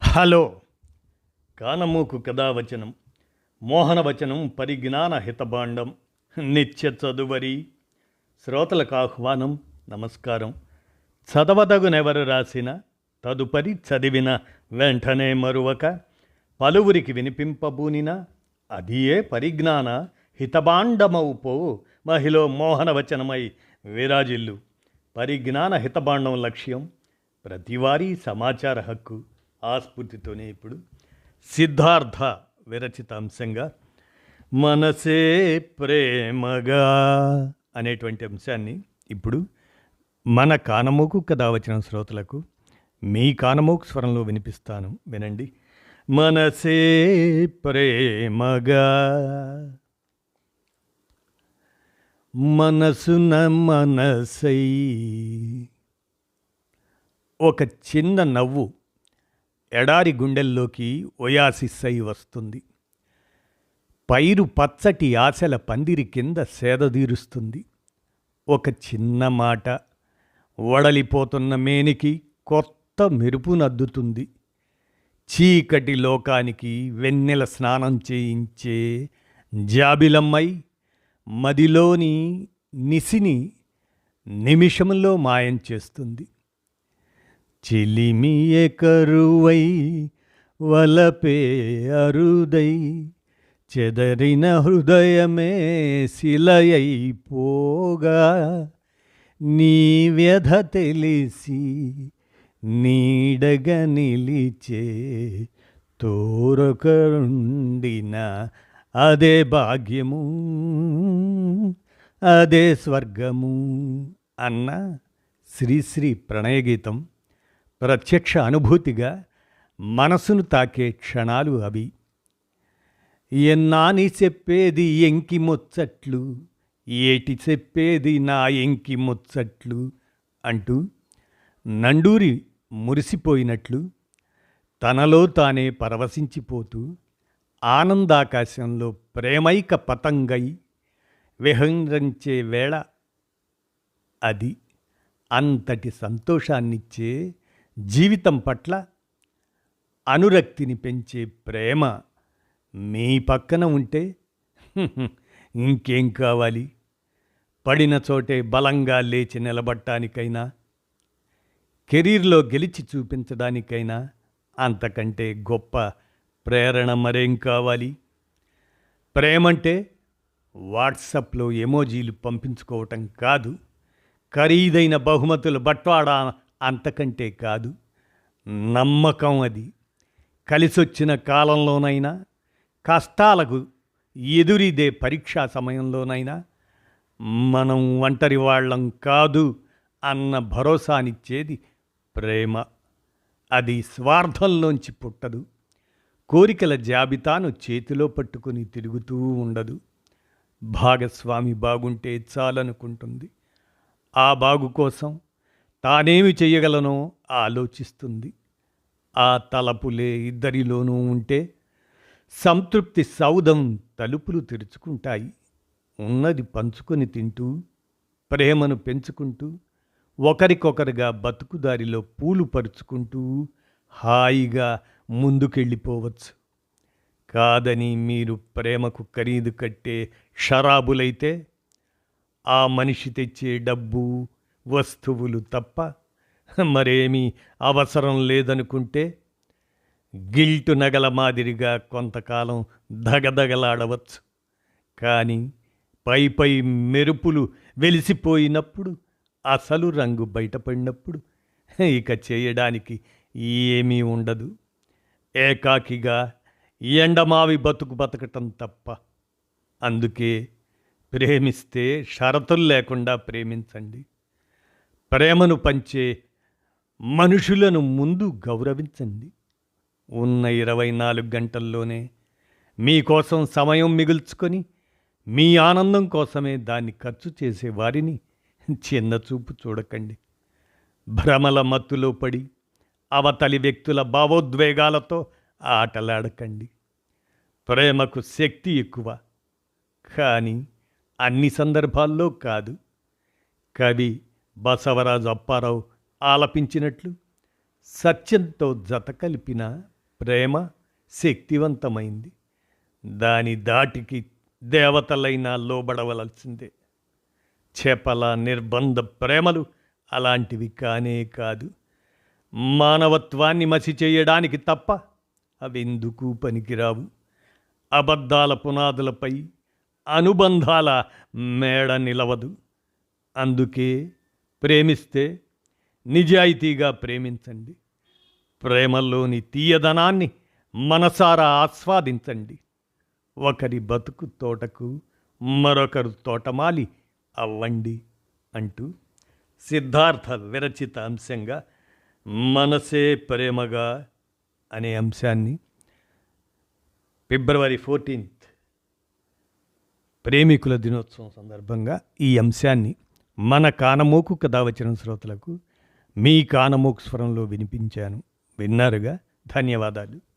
Hello కానమూకు కథావచనం మోహనవచనం పరిజ్ఞాన హితభాండం నిత్య చదువరి శ్రోతలకు ఆహ్వానం నమస్కారం. చదవదగునెవరు రాసిన తదుపరి చదివిన వెంటనే మరువక పలువురికి వినిపింపబూనిన అదియే పరిజ్ఞాన హితభాండమౌపో మహిళ మోహనవచనమై విరాజిల్లు. పరిజ్ఞాన హితభాండం లక్ష్యం ప్రతివారీ సమాచార హక్కు. ఆ స్ఫూర్తితోనే ఇప్పుడు సిద్ధార్థ విరచిత అంశంగా మనసే ప్రేమగా అనేటువంటి అంశాన్ని ఇప్పుడు మన కానమోకు కథ వచ్చిన శ్రోతలకు మీ కానమోకు స్వరంలో వినిపిస్తాను, వినండి. మనసే ప్రేమగా మనసున మనసై ఒక చిన్న నవ్వు ఎడారి గుండెల్లోకి ఒయాసిస్సై వస్తుంది. పైరు పచ్చటి ఆశల పందిరి కింద సేదదీరుస్తుంది. ఒక చిన్న మాట వడలిపోతున్న మేనికి కొత్త మెరుపునద్దుతుంది. చీకటి లోకానికి వెన్నెల స్నానం చేయించే జాబిలమ్మై మదిలోని నిసిని నిమిషంలో మాయం చేస్తుంది. చిలిమియే కరువై వలపే అరుదై చెదరిన హృదయమే శిలయైపోగా నీ వ్యధ తెలిసి నీడగా నిలిచే తోరొకరుండిన అదే భాగ్యము, అదే స్వర్గము అన్న శ్రీశ్రీ ప్రణయగీతం ప్రత్యక్ష అనుభూతిగా మనసును తాకే క్షణాలు అవి. ఎన్నాని చెప్పేది ఎంకి ముచ్చట్లు, ఏటి చెప్పేది నా ఎంకి ముచ్చట్లు అంటూ నండూరి మురిసిపోయినట్లు తనలో తానే పరవశించిపోతూ ఆనందాకాశంలో ప్రేమైక పతంగై విహరించే వేళ అది. అంతటి సంతోషాన్నిచ్చే జీవితం పట్ల అనురక్తిని పెంచే ప్రేమ మీ పక్కన ఉంటే ఇంకేం కావాలి? పడిన చోటే బలంగా లేచి నిలబడటానికైనా, కెరీర్లో గెలిచి చూపించడానికైనా అంతకంటే గొప్ప ప్రేరణ మరేం కావాలి? ప్రేమంటే వాట్సాప్లో ఎమోజీలు పంపించుకోవటం కాదు, ఖరీదైన బహుమతులు బట్వాడా అంతకంటే కాదు. నమ్మకం అది. కలిసొచ్చిన కాలంలోనైనా, కష్టాలకు ఎదురిదే పరీక్షా సమయంలోనైనా మనం ఒంటరి వాళ్ళం కాదు అన్న భరోసానిచ్చేది ప్రేమ. అది స్వార్థంలోంచి పుట్టదు. కోరికల జాబితాను చేతిలో పట్టుకుని తిరుగుతూ ఉండదు. భాగస్వామి బాగుంటే చాలనుకుంటుంది. ఆ బాగు కోసం తానేమి చెయ్యగలనో ఆలోచిస్తుంది. ఆ తలపులే ఇద్దరిలోనూ ఉంటే సంతృప్తి సౌధం తలుపులు తెరుచుకుంటాయి. ఉన్నది పంచుకొని తింటూ, ప్రేమను పెంచుకుంటూ, ఒకరికొకరుగా బతుకుదారిలో పూలు పరుచుకుంటూ హాయిగా ముందుకెళ్ళిపోవచ్చు. కాదని మీరు ప్రేమకు ఖరీదు కట్టే షరాబులైతే, ఆ మనిషి తెచ్చే డబ్బు, వస్తువులు తప్ప మరేమీ అవసరం లేదనుకుంటే గిల్టు నగల మాదిరిగా కొంతకాలం దగదగలాడవచ్చు. కానీ పై పై మెరుపులు వెలిసిపోయినప్పుడు, అసలు రంగు బయటపడినప్పుడు ఇక చేయడానికి ఏమీ ఉండదు. ఏకాకిగా ఎండమావి బతకటం తప్ప. అందుకే ప్రేమిస్తే షరతులు లేకుండా ప్రేమించండి. ప్రేమను పంచే మనుషులను ముందు గౌరవించండి. ఉన్న 24 గంటల్లోనే మీకోసం సమయం మిగుల్చుకొని మీ ఆనందం కోసమే దాన్ని ఖర్చు చేసే వారిని చిన్నచూపు చూడకండి. భ్రమల మత్తులో పడి అవతలి వ్యక్తుల భావోద్వేగాలతో ఆటలాడకండి. ప్రేమకు శక్తి ఎక్కువ, కానీ అన్ని సందర్భాల్లో కాదు. కవి బసవరాజు అప్పారావు ఆలపించినట్లు సత్యంతో జత కలిపిన ప్రేమ శక్తివంతమైంది. దాని దాటికి దేవతలైనా లోబడవలసిందే. చేపల నిర్బంధ ప్రేమలు అలాంటివి కానే కాదు. మానవత్వాన్ని మసి చేయడానికి తప్ప అవెందుకు పనికిరావు. అబద్ధాల పునాదులపై అనుబంధాల మేడ నిలవదు. అందుకే ప్రేమిస్తే నిజాయితీగా ప్రేమించండి. ప్రేమలోని తీయదనాన్ని మనసారా ఆస్వాదించండి. ఒకరి బతుకు తోటకు మరొకరు తోటమాలి అవ్వండి అంటూ సిద్ధార్థ విరచిత అంశంగా మనసే ప్రేమగా అనే అంశాన్ని ఫిబ్రవరి 14 ప్రేమికుల దినోత్సవం సందర్భంగా ఈ అంశాన్ని మన కానమోకు కథావచన శ్రోతలకు మీ కానమోకు స్వరంలో వినిపించాను. విన్నారుగా. ధన్యవాదాలు.